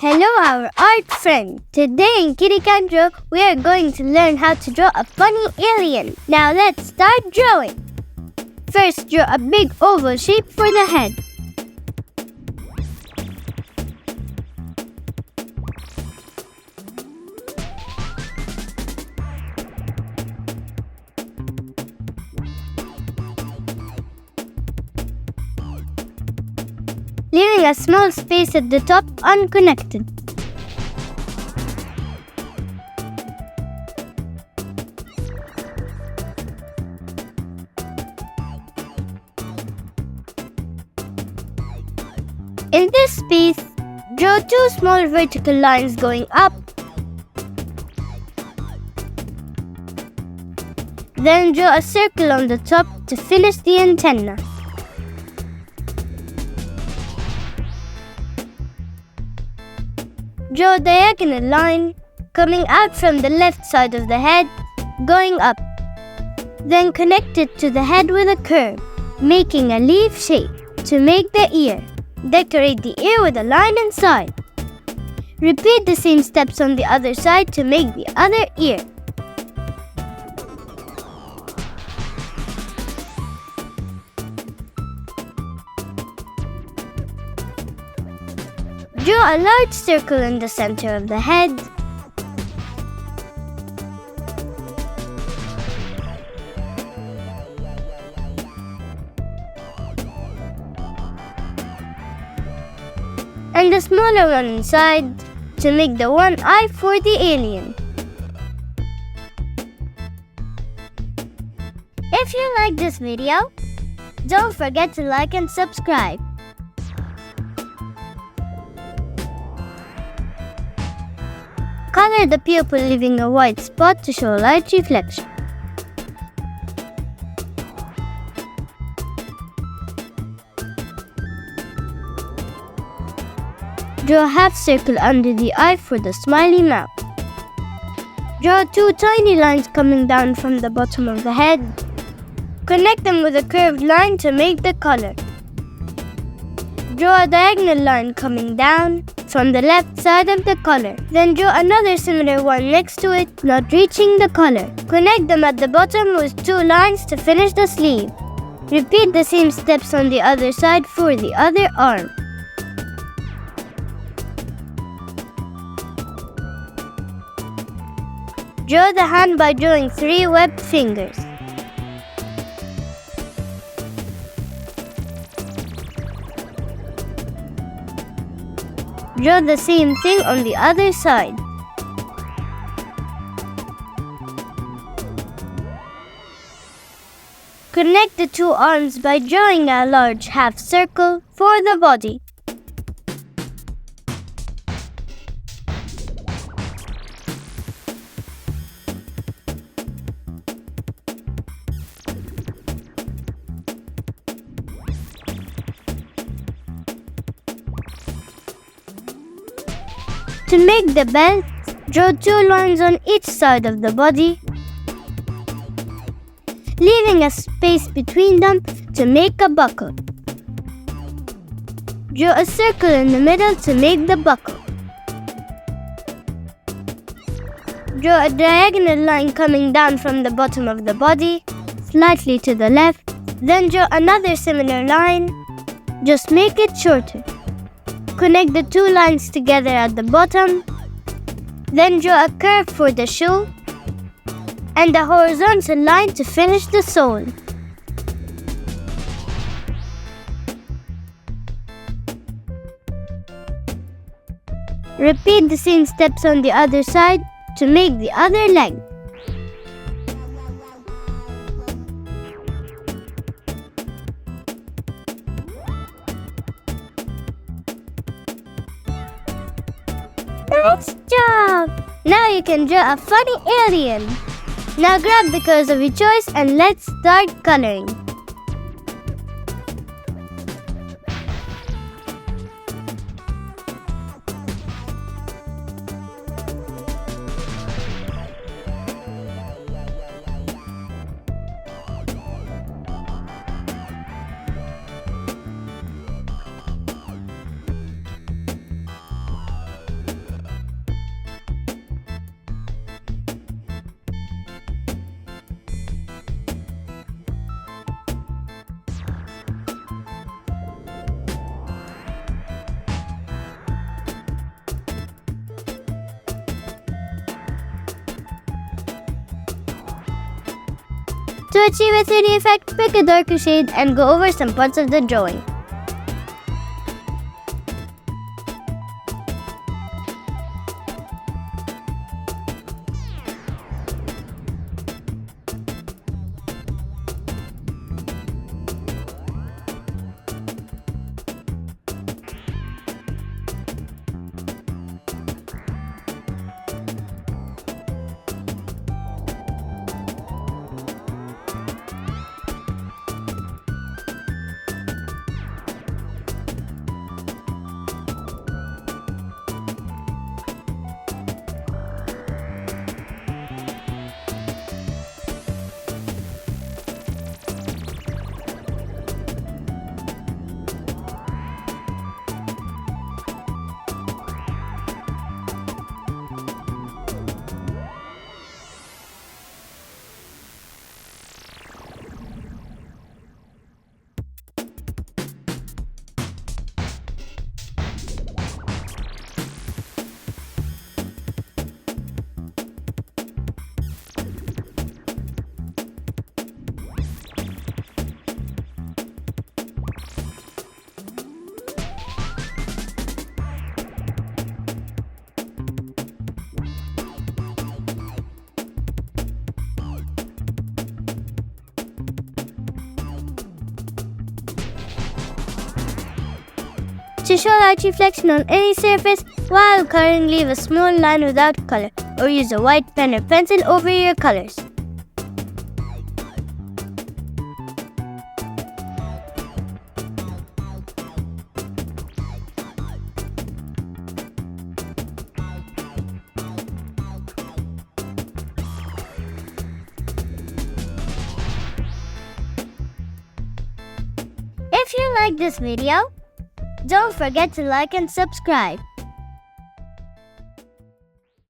Hello, our art friend. Today in Kitty Can Draw, we are going to learn how to draw a funny alien. Now let's start drawing. First, draw a big oval shape for the head. Leaving a small space at the top unconnected. In this space, draw two small vertical lines going up. Then draw a circle on the top to finish the antenna. Draw a diagonal line coming out from the left side of the head, going up. Then connect it to the head with a curve, making a leaf shape to make the ear. Decorate the ear with a line inside. Repeat the same steps on the other side to make the other ear. Draw a large circle in the center of the head. And a smaller one inside to make the one eye for the alien. If you like this video, don't forget to like and subscribe. Color the pupil, leaving a white spot to show light reflection. Draw a half circle under the eye for the smiley mouth. Draw two tiny lines coming down from the bottom of the head. Connect them with a curved line to make the color. Draw a diagonal line coming down from the left side of the color. Then draw another similar one next to it, not reaching the color. Connect them at the bottom with two lines to finish the sleeve. Repeat the same steps on the other side for the other arm. Draw the hand by drawing 3 webbed fingers. Draw the same thing on the other side. Connect the two arms by drawing a large half circle for the body. To make the belt, draw 2 lines on each side of the body, leaving a space between them to make a buckle. Draw a circle in the middle to make the buckle. Draw a diagonal line coming down from the bottom of the body, slightly to the left, then draw another similar line, just make it shorter. Connect the 2 lines together at the bottom, then draw a curve for the shoe and a horizontal line to finish the sole. Repeat the same steps on the other side to make the other leg. Nice job! Now you can draw a funny alien. Now grab the colors of your choice and let's start coloring. To achieve a 3D effect, pick a darker shade and go over some parts of the drawing. To show light reflection on any surface while coloring, leave a small line without color or use a white pen or pencil over your colors. If you like this video, don't forget to like and subscribe.